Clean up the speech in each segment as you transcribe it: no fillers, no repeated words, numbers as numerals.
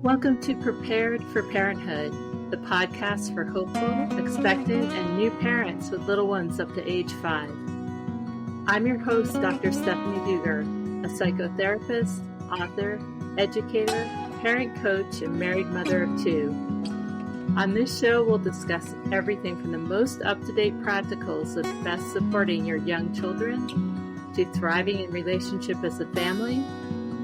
Welcome to Prepared for Parenthood, the podcast for hopeful, expectant, and new parents with little ones up to age 5. I'm your host, Dr. Stephanie Duger, a psychotherapist, author, educator, parent coach, and married mother of 2. On this show, we'll discuss everything from the most up-to-date practicals of best supporting your young children, to thriving in relationship as a family,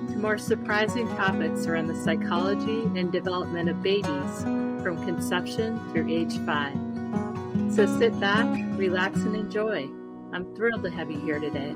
to more surprising topics around the psychology and development of babies from conception through age 5. So sit back, relax, and enjoy. I'm thrilled to have you here today.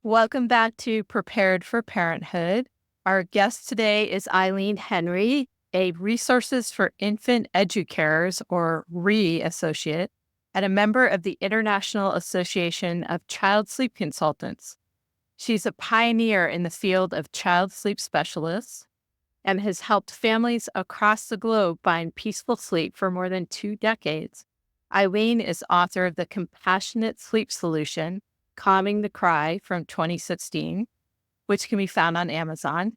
Welcome back to Prepared for Parenthood. Our guest today is Eileen Henry, a Resources for Infant Educators, or RIE Associate, and a member of the International Association of Child Sleep Consultants. She's a pioneer in the field of child sleep specialists and has helped families across the globe find peaceful sleep for more than 2 decades. Eileen is author of The Compassionate Sleep Solution, Calming the Cry from 2016, which can be found on Amazon,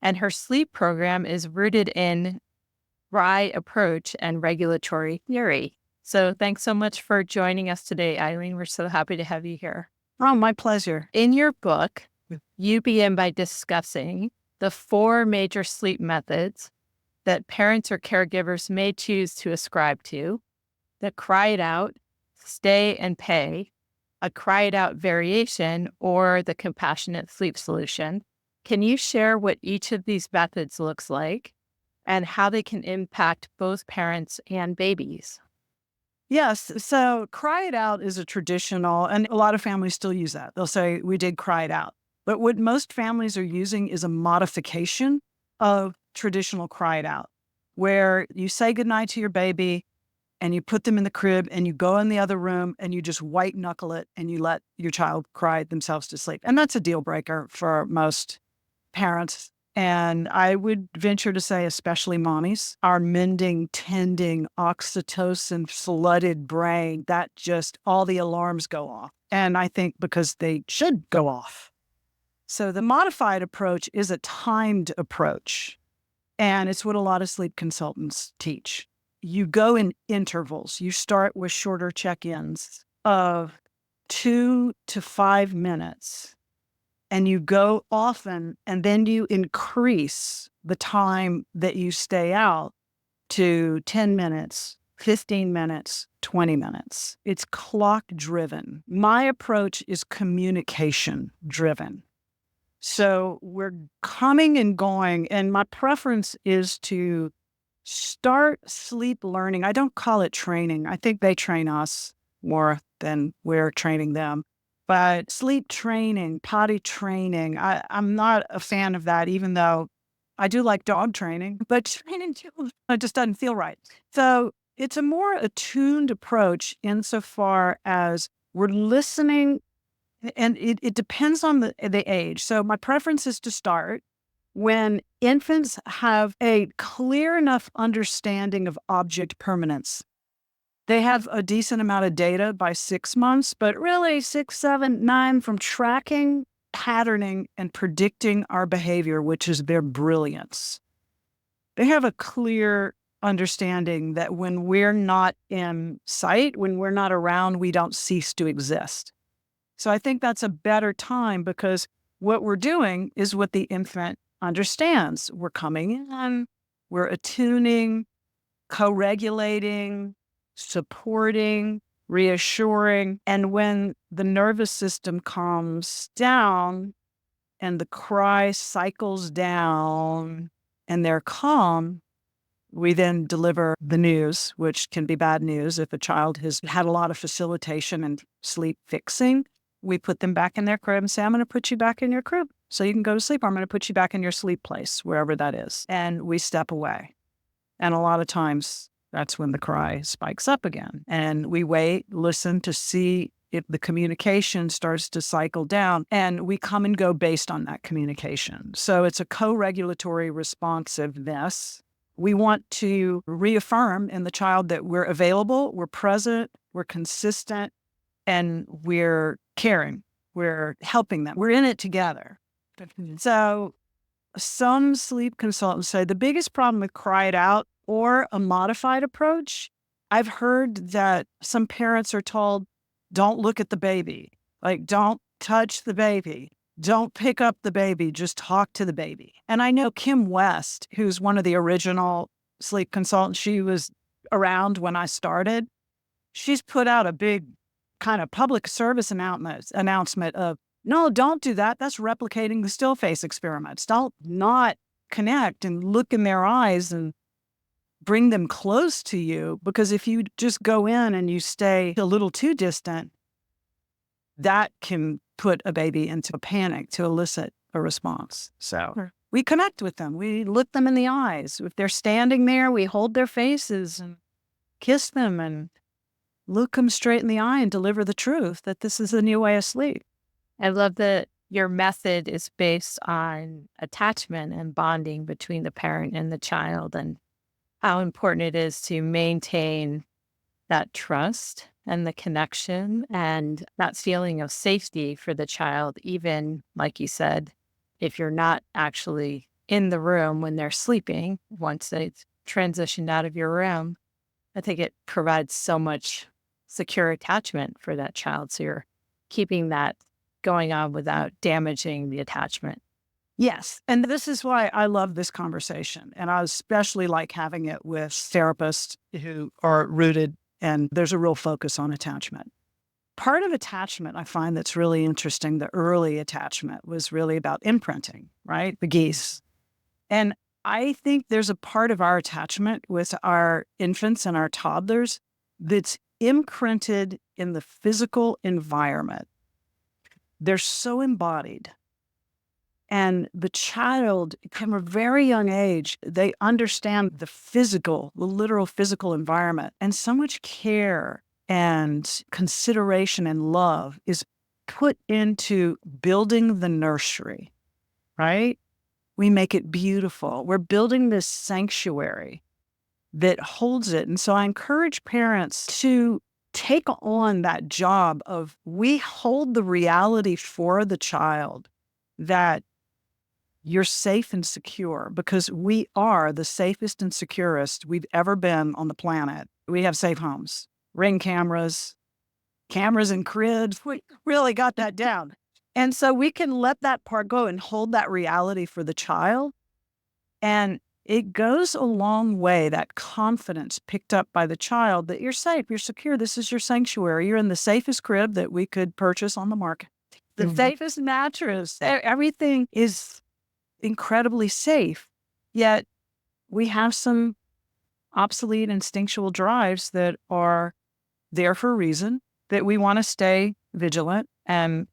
and her sleep program is rooted in RIE approach and regulatory theory. So thanks so much for joining us today, Eileen. We're so happy to have you here. Oh, my pleasure. In your book, you begin by discussing the 4 major sleep methods that parents or caregivers may choose to ascribe to: the cry it out, stay and pay, a cry it out variation, or the compassionate sleep solution. Can you share what each of these methods looks like and how they can impact both parents and babies? Yes. So cry it out is a traditional, and a lot of families still use that. They'll say, we did cry it out. But what most families are using is a modification of traditional cry it out, where you say goodnight to your baby and you put them in the crib and you go in the other room and you just white knuckle it and you let your child cry themselves to sleep. And that's a deal breaker for most parents. And I would venture to say, especially mommies, our mending, tending, oxytocin flooded brain, that just all the alarms go off. And I think because they should go off. So the modified approach is a timed approach. And it's what a lot of sleep consultants teach. You go in intervals. You start with shorter check-ins of 2 to 5 minutes. And you go often, and then you increase the time that you stay out to 10 minutes, 15 minutes, 20 minutes. It's clock driven. My approach is communication driven. So we're coming and going, and my preference is to start sleep learning. I don't call it training. I think they train us more than we're training them. But sleep training, potty training, I'm not a fan of that, even though I do like dog training, but training children, it just doesn't feel right. So it's a more attuned approach insofar as we're listening, and it depends on the age. So my preference is to start when infants have a clear enough understanding of object permanence. They have a decent amount of data by 6 months, but really 6, 7, 9 from tracking, patterning, and predicting our behavior, which is their brilliance. They have a clear understanding that when we're not in sight, when we're not around, we don't cease to exist. So I think that's a better time because what we're doing is what the infant understands. We're coming in, we're attuning, co-regulating, supporting, reassuring. And when the nervous system calms down and the cry cycles down and they're calm, we then deliver the news, which can be bad news if a child has had a lot of facilitation and sleep fixing. We put them back in their crib and say, I'm going to put you back in your crib so you can go to sleep. Or I'm going to put you back in your sleep place, wherever that is. And we step away. And a lot of times, that's when the cry spikes up again. And we wait, listen to see if the communication starts to cycle down, and we come and go based on that communication. So it's a co-regulatory responsiveness. We want to reaffirm in the child that we're available, we're present, we're consistent, and we're caring. We're helping them. We're in it together. So some sleep consultants say the biggest problem with cry it out or a modified approach, I've heard that some parents are told, don't look at the baby, like don't touch the baby, don't pick up the baby, just talk to the baby. And I know Kim West, who's one of the original sleep consultants, she was around when I started. She's put out a big kind of public service announcement of, no, don't do that. That's replicating the still face experiments. Don't not connect and look in their eyes and bring them close to you, because if you just go in and you stay a little too distant, that can put a baby into a panic to elicit a response. So we connect with them. We look them in the eyes. If they're standing there, we hold their faces and kiss them and look them straight in the eye and deliver the truth that this is a new way of sleep. I love that your method is based on attachment and bonding between the parent and the child, and how important it is to maintain that trust and the connection and that feeling of safety for the child, even, like you said, if you're not actually in the room when they're sleeping, once they've transitioned out of your room. I think it provides so much secure attachment for that child. So you're keeping that going on without damaging the attachment. Yes. And this is why I love this conversation. And I especially like having it with therapists who are rooted and there's a real focus on attachment. Part of attachment I find that's really interesting, the early attachment was really about imprinting, right? The geese. And I think there's a part of our attachment with our infants and our toddlers that's imprinted in the physical environment. They're so embodied. And the child, from a very young age, they understand the literal physical environment. And so much care and consideration and love is put into building the nursery, right? We make it beautiful. We're building this sanctuary that holds it. And so I encourage parents to take on that job of, we hold the reality for the child that you're safe and secure, because we are the safest and securest we've ever been on the planet. We have safe homes, Ring cameras in cribs. We really got that down. And so we can let that part go and hold that reality for the child. And it goes a long way, that confidence picked up by the child that you're safe, you're secure, this is your sanctuary, you're in the safest crib that we could purchase on the market, the safest mattress, everything is incredibly safe. Yet we have some obsolete instinctual drives that are there for a reason, that we want to stay vigilant and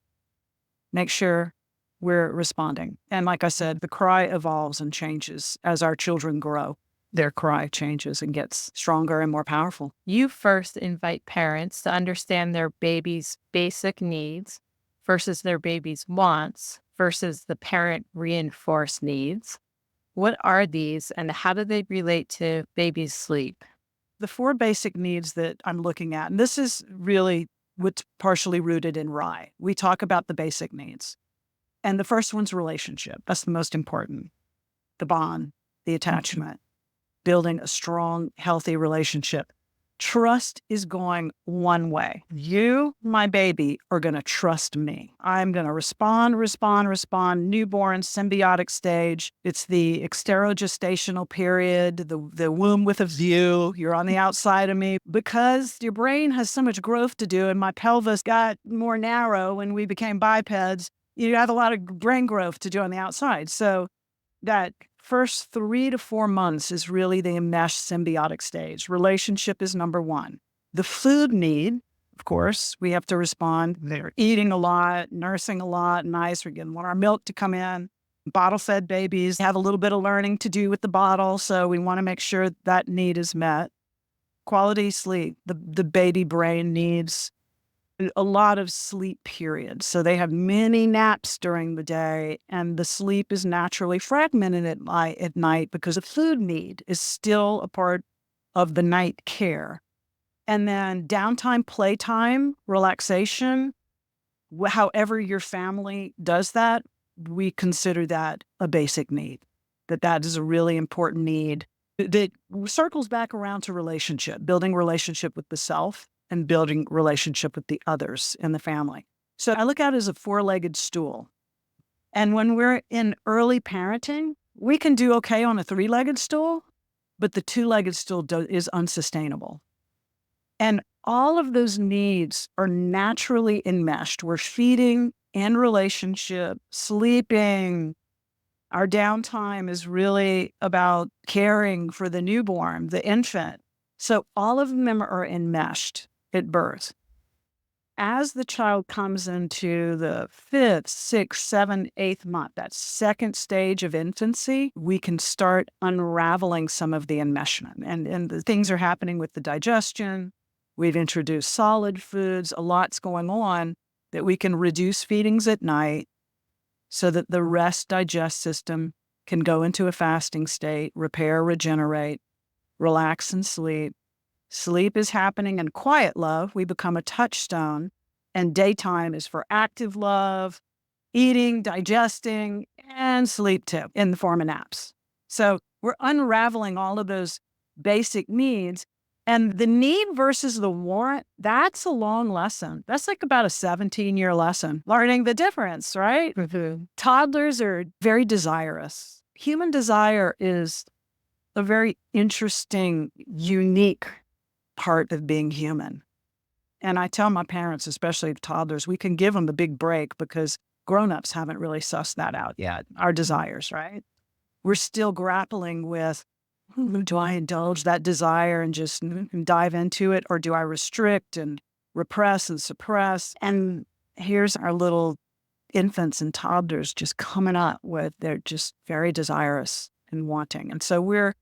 make sure we're responding. And like I said, the cry evolves and changes as our children grow. Their cry changes and gets stronger and more powerful. You first invite parents to understand their baby's basic needs versus their baby's wants versus the parent reinforced needs. What are these and how do they relate to baby's sleep? The 4 basic needs that I'm looking at, and this is really what's partially rooted in RIE. We talk about the basic needs. And the first one's relationship. That's the most important. The bond, the attachment, building a strong, healthy relationship. Trust is going one way. You, my baby, are going to trust me. I'm going to respond, newborn, symbiotic stage. It's the exterogestational period, the womb with a view. You're on the outside of me because your brain has so much growth to do and my pelvis got more narrow when we became bipeds. You have a lot of brain growth to do on the outside. So that first 3 to 4 months is really the enmeshed symbiotic stage. Relationship is number 1. The food need, of course, we have to respond. They're eating a lot, nursing a lot, nice. We're getting our milk to come in. Bottle-fed babies have a little bit of learning to do with the bottle, so we want to make sure that need is met. Quality sleep. The baby brain needs a lot of sleep periods. So they have many naps during the day, and the sleep is naturally fragmented at night because the food need is still a part of the night care. And then downtime, playtime, relaxation, However your family does that, we consider that a basic need, that is a really important need that circles back around to relationship, building relationship with the self and building relationship with the others in the family. So I look at it as a four-legged stool. And when we're in early parenting, we can do okay on a three-legged stool, but the two-legged stool is unsustainable. And all of those needs are naturally enmeshed. We're feeding in relationship, sleeping. Our downtime is really about caring for the newborn, the infant. So all of them are enmeshed at birth. As the child comes into the 5th, 6th, 7th, 8th month, that second stage of infancy, we can start unraveling some of the enmeshment. And the things are happening with the digestion. We've introduced solid foods. A lot's going on that we can reduce feedings at night so that the rest digest system can go into a fasting state, repair, regenerate, relax, and sleep. Sleep is happening in quiet love. We become a touchstone, and daytime is for active love, eating, digesting, and sleep too in the form of naps. So we're unraveling all of those basic needs. And the need versus the want, that's a long lesson. That's like about a 17-year lesson, learning the difference, right? Mm-hmm. Toddlers are very desirous. Human desire is a very interesting, unique part of being human. And I tell my parents, especially toddlers, we can give them the big break because grown-ups haven't really sussed that out yet, our desires, right? We're still grappling with, do I indulge that desire and just dive into it, or do I restrict and repress and suppress? And here's our little infants and toddlers just coming up with, they're just very desirous and wanting. And so we're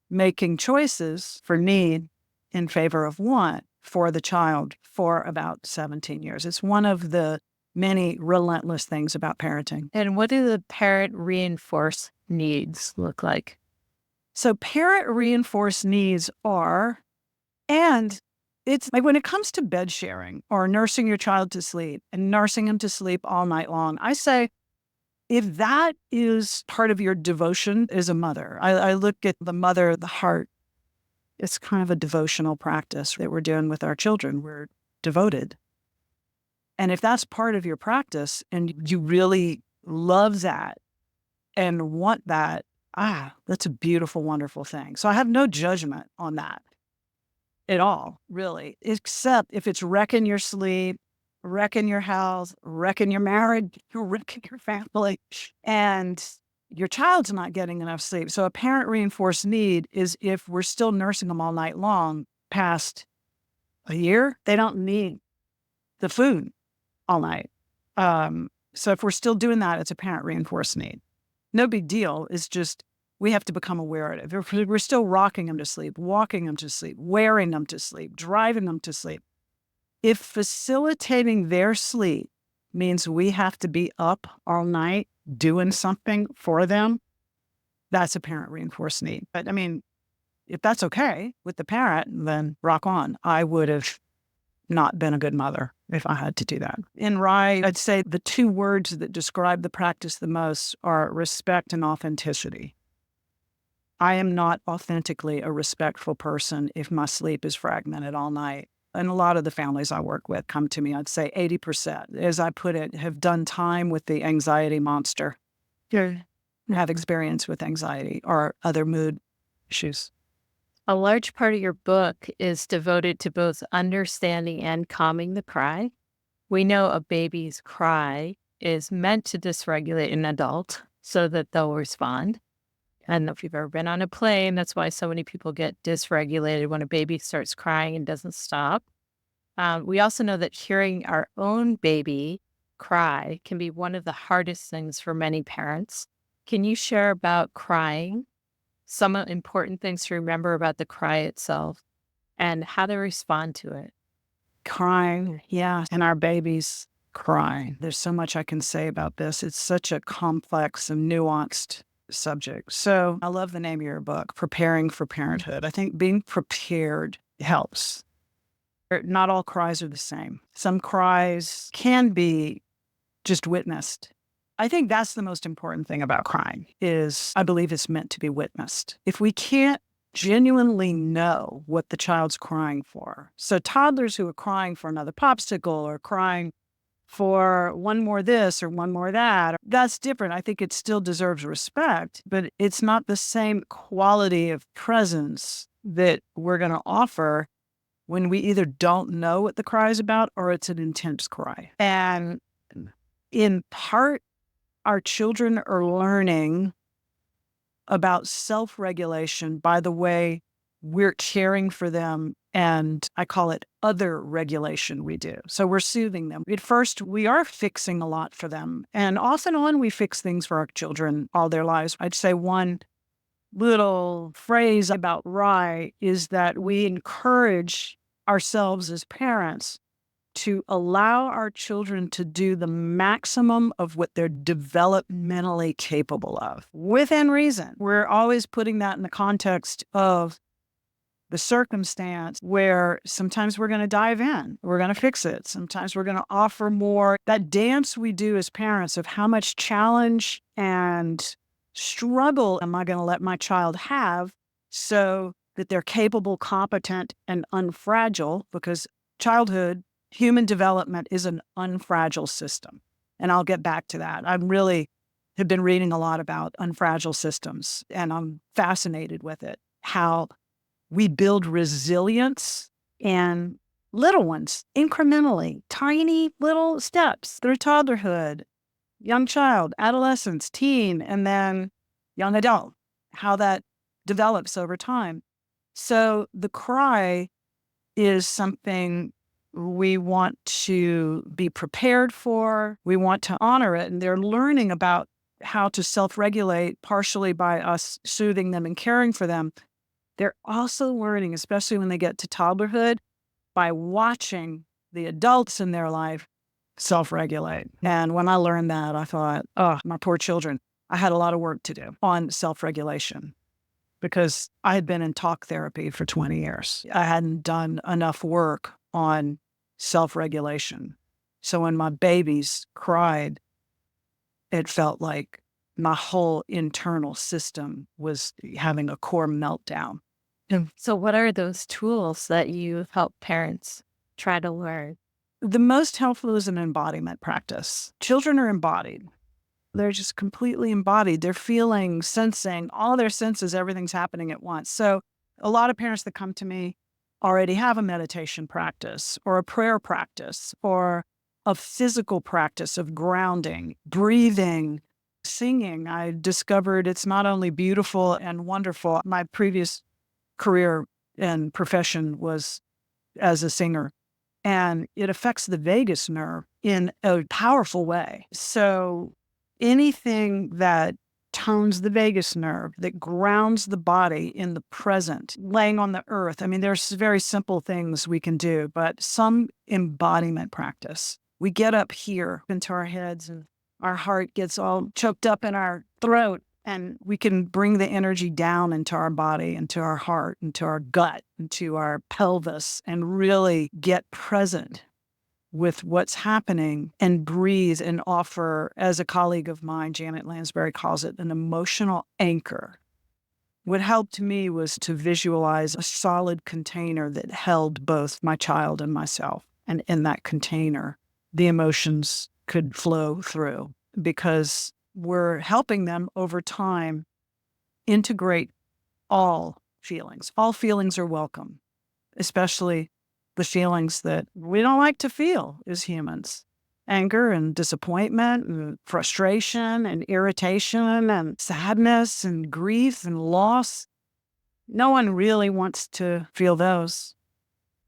making choices for need in favor of want for the child for about 17 years. It's one of the many relentless things about parenting. And what do the parent reinforced needs look like? So parent reinforced needs are, and it's like when it comes to bed sharing or nursing your child to sleep and nursing him to sleep all night long, I say, if that is part of your devotion as a mother, I look at the mother, the heart. It's kind of a devotional practice that we're doing with our children. We're devoted. And if that's part of your practice and you really love that and want that, that's a beautiful, wonderful thing. So I have no judgment on that at all, really, except if it's wrecking your sleep, wrecking your health, wrecking your marriage, wrecking your family, and your child's not getting enough sleep. So a parent reinforced need is if we're still nursing them all night long past a year, they don't need the food all night. So if we're still doing that, it's a parent reinforced need. No big deal. It's just we have to become aware of it. If we're still rocking them to sleep, walking them to sleep, wearing them to sleep, driving them to sleep. If facilitating their sleep means we have to be up all night doing something for them, that's a parent reinforced need. But I mean, if that's okay with the parent, then rock on. I would have not been a good mother if I had to do that. In RIE, I'd say the two words that describe the practice the most are respect and authenticity. I am not authentically a respectful person if my sleep is fragmented all night. And a lot of the families I work with come to me, I'd say 80%, as I put it, have done time with the anxiety monster, have experience with anxiety or other mood issues. A large part of your book is devoted to both understanding and calming the cry. We know a baby's cry is meant to dysregulate an adult so that they'll respond. I don't know if you've ever been on a plane. That's why so many people get dysregulated when a baby starts crying and doesn't stop. We also know that hearing our own baby cry can be one of the hardest things for many parents. Can you share about crying, some important things to remember about the cry itself, and how to respond to it? Crying, yeah, and our babies cry. There's so much I can say about this. It's such a complex and nuanced subject. So I love the name of your book, Preparing for Parenthood. I think being prepared helps. Not all cries are the same. Some cries can be just witnessed. I think that's the most important thing about crying is I believe it's meant to be witnessed. If we can't genuinely know what the child's crying for. So toddlers who are crying for another popsicle or crying for one more this or one more that, that's different. I think it still deserves respect, but it's not the same quality of presence that we're going to offer when we either don't know what the cry is about or it's an intense cry. And in part, our children are learning about self-regulation by the way we're caring for them. And I call it other regulation we do. So we're soothing them. At first, we are fixing a lot for them. And off and on, we fix things for our children all their lives. I'd say one little phrase about RIE is that we encourage ourselves as parents to allow our children to do the maximum of what they're developmentally capable of within reason. We're always putting that in the context of the circumstance where sometimes we're going to dive in, we're going to fix it. Sometimes we're going to offer more. That dance we do as parents of how much challenge and struggle am I going to let my child have so that they're capable, competent, and unfragile, because childhood, human development is an unfragile system. And I'll get back to that. I really have been reading a lot about unfragile systems, and I'm fascinated with it, how we build resilience in little ones, incrementally, tiny little steps through toddlerhood, young child, adolescence, teen, and then young adult, how that develops over time. So the cry is something we want to be prepared for. We want to honor it. And they're learning about how to self-regulate partially by us soothing them and caring for them. They're also learning, especially when they get to toddlerhood, by watching the adults in their life self-regulate. And when I learned that, I thought, oh, my poor children. I had a lot of work to do on self-regulation because I had been in talk therapy for 20 years. I hadn't done enough work on self-regulation. So when my babies cried, it felt like my whole internal system was having a core meltdown. So what are those tools that you help parents try to learn? The most helpful is an embodiment practice. Children are embodied. They're just completely embodied. They're feeling, sensing, all their senses, everything's happening at once. So a lot of parents that come to me already have a meditation practice or a prayer practice or a physical practice of grounding, breathing, singing. I discovered it's not only beautiful and wonderful. My previous career and profession was as a singer, and it affects the vagus nerve in a powerful way. So anything that tones the vagus nerve, that grounds the body in the present, laying on the earth. I mean, there's very simple things we can do, but some embodiment practice. We get up here into our heads and our heart gets all choked up in our throat, and we can bring the energy down into our body, into our heart, into our gut, into our pelvis, and really get present with what's happening and breathe and offer, as a colleague of mine, Janet Lansbury calls it, an emotional anchor. What helped me was to visualize a solid container that held both my child and myself. And in that container, the emotions could flow through because we're helping them over time integrate all feelings. All feelings are welcome, especially the feelings that we don't like to feel as humans. Anger and disappointment and frustration and irritation and sadness and grief and loss. No one really wants to feel those.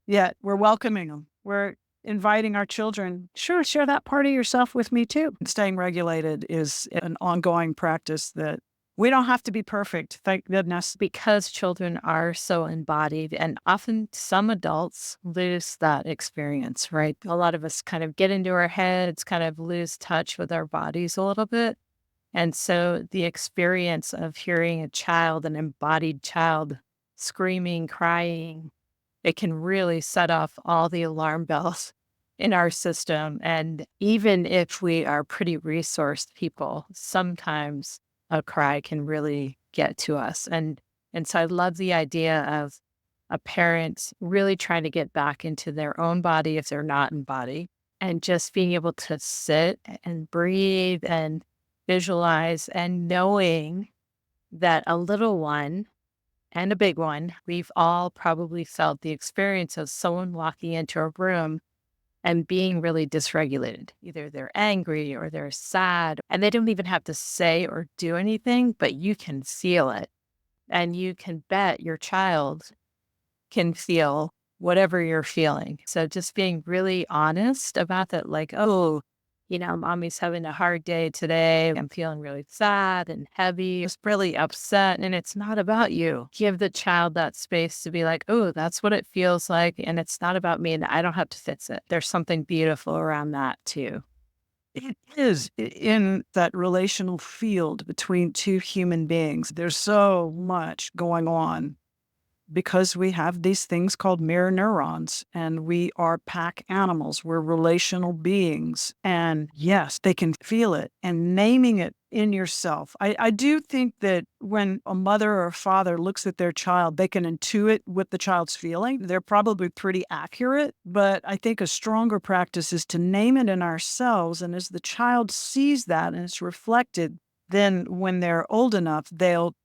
Yet we're welcoming them. We're inviting our children, sure, share that part of yourself with me too. Staying regulated is an ongoing practice that we don't have to be perfect, thank goodness. Because children are so embodied, and often some adults lose that experience, right? A lot of us kind of get into our heads, kind of lose touch with our bodies a little bit. And so the experience of hearing a child, an embodied child, screaming, crying, it can really set off all the alarm bells in our system. And even if we are pretty resourced people, sometimes a cry can really get to us. And so I love the idea of a parent really trying to get back into their own body if they're not in body, and just being able to sit and breathe and visualize, and knowing that a little one and a big one, we've all probably felt the experience of someone walking into a room and being really dysregulated. Either they're angry or they're sad, and they don't even have to say or do anything, but you can feel it. And you can bet your child can feel whatever you're feeling. So just being really honest about that, like, oh, mommy's having a hard day today. I'm feeling really sad and heavy, just really upset. And it's not about you. Give the child that space to be like, oh, that's what it feels like. And it's not about me, and I don't have to fix it. There's something beautiful around that too. It is in that relational field between two human beings. There's so much going on because we have these things called mirror neurons, and we are pack animals. We're relational beings. And yes, they can feel it, and naming it in yourself. I do think that when a mother or a father looks at their child, they can intuit what the child's feeling. They're probably pretty accurate, but I think a stronger practice is to name it in ourselves. And as the child sees that and it's reflected, then when they're old enough, they'll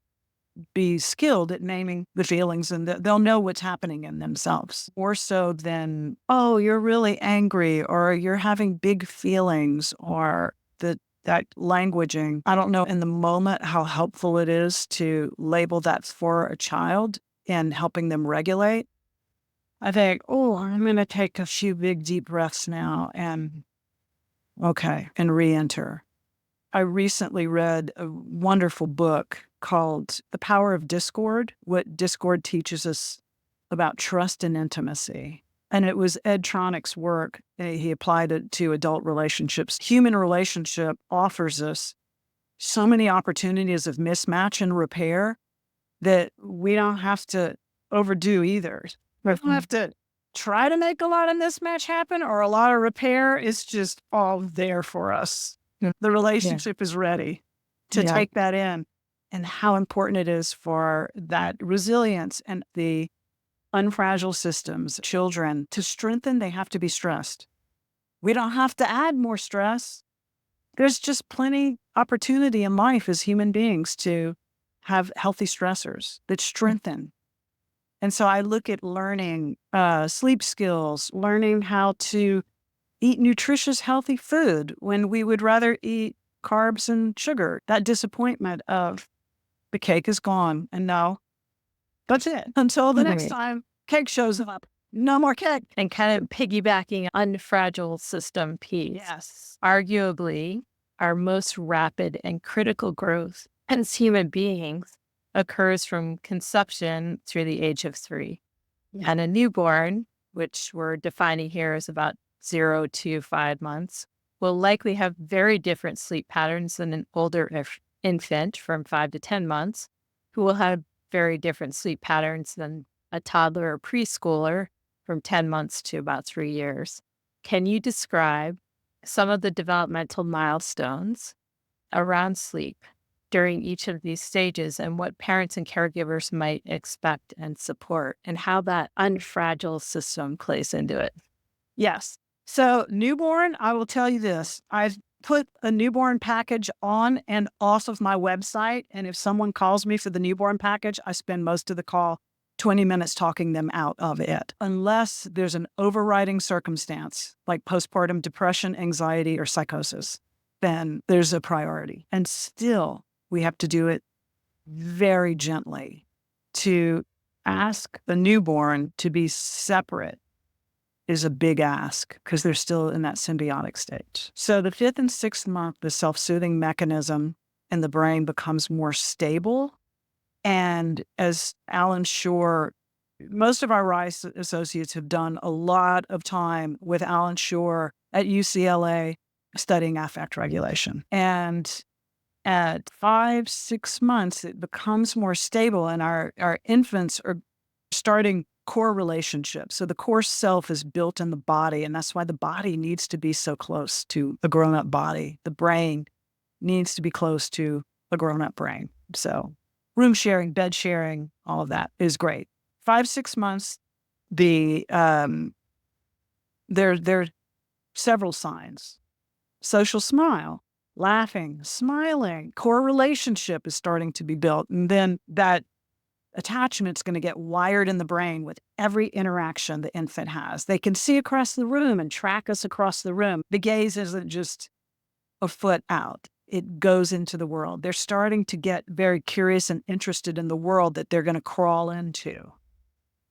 be skilled at naming the feelings, and they'll know what's happening in themselves more so than, oh, you're really angry, or you're having big feelings, or that languaging. I don't know in the moment how helpful it is to label that for a child and helping them regulate. I think, oh, I'm going to take a few big deep breaths now and re-enter. I recently read a wonderful book called The Power of Discord, What Discord Teaches Us About Trust and Intimacy. And it was Ed Tronick's work. He applied it to adult relationships. Human relationship offers us so many opportunities of mismatch and repair that we don't have to overdo either. We don't have to try to make a lot of mismatch happen or a lot of repair. It's just all there for us. The relationship is ready to take that in, and how important it is for that resilience and the unfragile systems, children, to strengthen. They have to be stressed. We don't have to add more stress. There's just plenty opportunity in life as human beings to have healthy stressors that strengthen. And so I look at learning sleep skills, learning how to eat nutritious, healthy food when we would rather eat carbs and sugar. That disappointment of the cake is gone, and no, that's it. Until the next time cake shows up, no more cake. And kind of piggybacking on unfragile system piece. Yes. Arguably, our most rapid and critical growth as human beings occurs from conception through the age of 3. Yeah. And a newborn, which we're defining here as about 0 to 5 months, will likely have very different sleep patterns than an older infant from 5 to 10 months, who will have very different sleep patterns than a toddler or preschooler from 10 months to about 3 years. Can you describe some of the developmental milestones around sleep during each of these stages, and what parents and caregivers might expect and support, and how that unfragile system plays into it? Yes. So newborn, I will tell you this. I've put a newborn package on and off of my website. And if someone calls me for the newborn package, I spend most of the call 20 minutes talking them out of it. Unless there's an overriding circumstance like postpartum depression, anxiety, or psychosis, then there's a priority. And still, we have to do it very gently. To ask the newborn to be separate is a big ask because they're still in that symbiotic stage. So the 5th and 6th month, the self-soothing mechanism in the brain becomes more stable. And as Alan Shore, most of our RIE associates have done a lot of time with Alan Shore at UCLA studying affect regulation. And at 5, 6 months, it becomes more stable, and our infants are starting core relationships. So the core self is built in the body, and that's why the body needs to be so close to a grown-up body. The brain needs to be close to a grown-up brain. So room sharing, bed sharing, all of that is great. 5, 6 months, there are several signs. Social smile, laughing, smiling, core relationship is starting to be built. And then that attachment's going to get wired in the brain with every interaction the infant has. They can see across the room and track us across the room. The gaze isn't just a foot out. It goes into the world. They're starting to get very curious and interested in the world that they're going to crawl into.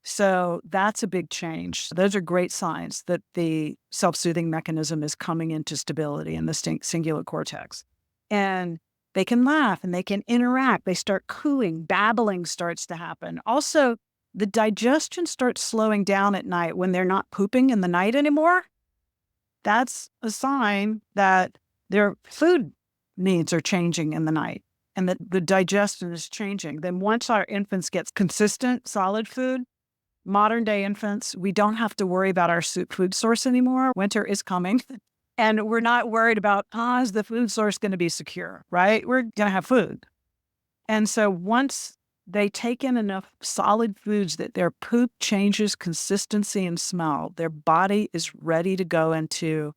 So that's a big change. Those are great signs that the self-soothing mechanism is coming into stability in the singular cortex. And they can laugh and they can interact. They start cooing, babbling starts to happen. Also, the digestion starts slowing down at night when they're not pooping in the night anymore. That's a sign that their food needs are changing in the night and that the digestion is changing. Then once our infants get consistent, solid food, modern day infants, we don't have to worry about our food source anymore. Winter is coming. And we're not worried about, is the food source going to be secure, right? We're going to have food. And so once they take in enough solid foods that their poop changes consistency and smell, their body is ready to go into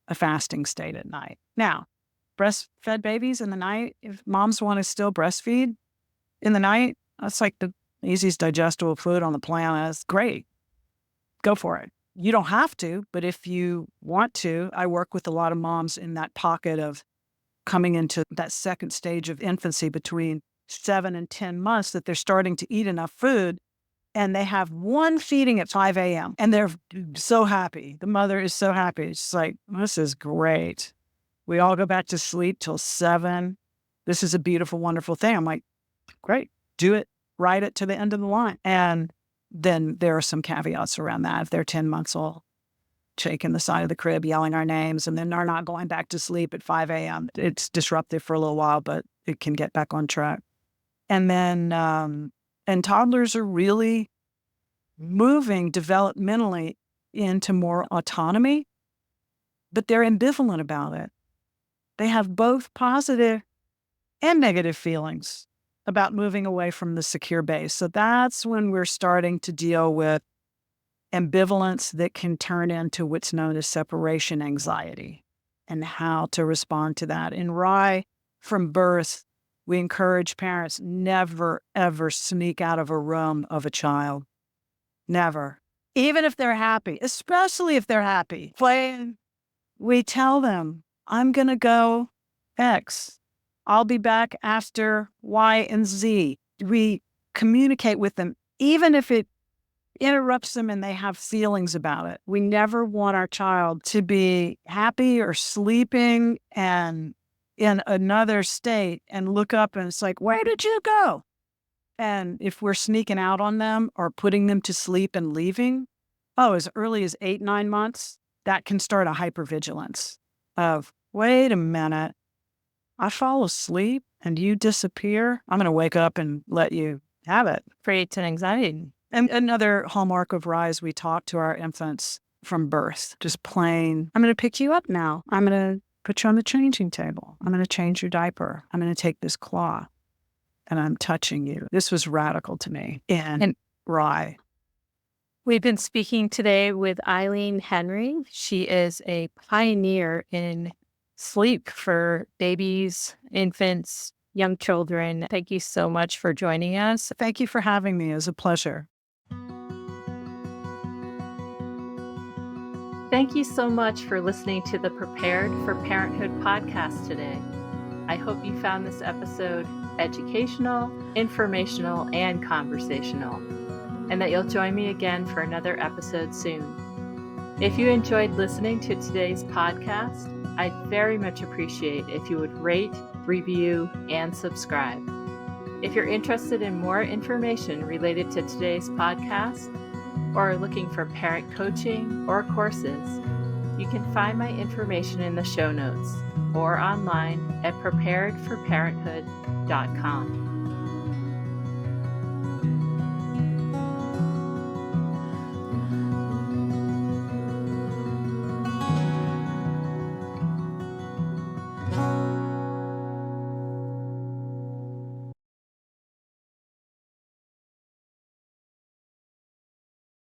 a fasting state at night. Now, breastfed babies in the night, if moms want to still breastfeed in the night, that's like the easiest digestible food on the planet. It's great. Go for it. You don't have to, but if you want to, I work with a lot of moms in that pocket of coming into that second stage of infancy between 7 and 10 months that they're starting to eat enough food and they have one feeding at 5 a.m. and they're so happy. The mother is so happy. It's like, this is great. We all go back to sleep till 7. This is a beautiful, wonderful thing. I'm like, great, do it, ride it to the end of the line. And then there are some caveats around that. If they're 10 months old, shaking the side of the crib, yelling our names, and then they're not going back to sleep at 5 a.m. It's disruptive for a little while, but it can get back on track. And then, and toddlers are really moving developmentally into more autonomy, but they're ambivalent about it. They have both positive and negative feelings about moving away from the secure base. So that's when we're starting to deal with ambivalence that can turn into what's known as separation anxiety and how to respond to that. In RIE, from birth, we encourage parents never, ever sneak out of a room of a child. Never. Even if they're happy, especially if they're happy. Playing, we tell them, I'm going to go X. I'll be back after Y and Z. We communicate with them, even if it interrupts them and they have feelings about it. We never want our child to be happy or sleeping and in another state and look up and it's like, where did you go? And if we're sneaking out on them or putting them to sleep and leaving, as early as 8, 9 months, that can start a hypervigilance of, wait a minute, I fall asleep and you disappear. I'm going to wake up and let you have it. Creates an anxiety. And another hallmark of RIE is we talk to our infants from birth, just plain, I'm going to pick you up now. I'm going to put you on the changing table. I'm going to change your diaper. I'm going to take this claw and I'm touching you. This was radical to me in RIE. We've been speaking today with Eileen Henry. She is a pioneer in sleep for babies, infants, young children. Thank you so much for joining us. Thank you for having me. It was a pleasure. Thank you so much for listening to the Prepared for Parenthood podcast today. I hope you found this episode educational, informational, and conversational, and that you'll join me again for another episode soon. If you enjoyed listening to today's podcast, I'd very much appreciate if you would rate, review, and subscribe. If you're interested in more information related to today's podcast, or are looking for parent coaching or courses, you can find my information in the show notes or online at preparedforparenthood.com.